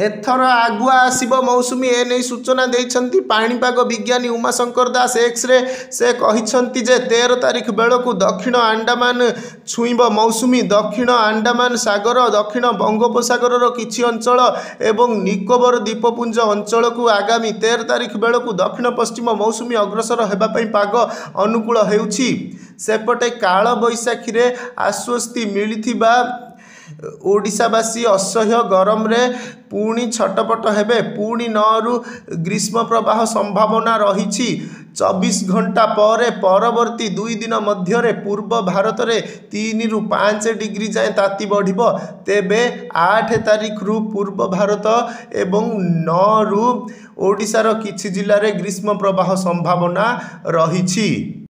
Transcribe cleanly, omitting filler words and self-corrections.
एथर आगुआ Asib मौसुमी एने सूचना देइछन्ति पाणीपाग विज्ञानी उमाशंकर दास एक्सरे से कहिछन्ति जे 13 तारिख बेलू दक्षिण अंडमान छुईब मौसुमी दक्षिण अंडमान सागर दक्षिण बंगोपसागर किछि अंचल एवं निकोबर द्वीपपुंज अंचल को आगामी 13 तारिख बेलू दक्षिण पश्चिम मौसुमी अग्रसर हेबापई पाग अनुकूल हेउछि। सेपटे काल बैशाखी रे आश्वस्ति मिलिथिबा ओडिशावासी असह्य गरम रे पुणी छटपट हेबे। पुणी 9 रु ग्रीष्म प्रवाह संभावना रही 24 घंटा पर परवर्ती 2 दिन मध्य पूर्व भारत रे 3 रु 5 डिग्री जाए ताती बढ़िबो। तेबे 8 तारिख रु पूर्व भारत एवं 9 रु ओडिशार किछि जिल्ला रे ग्रीष्म प्रवाह संभावना रही।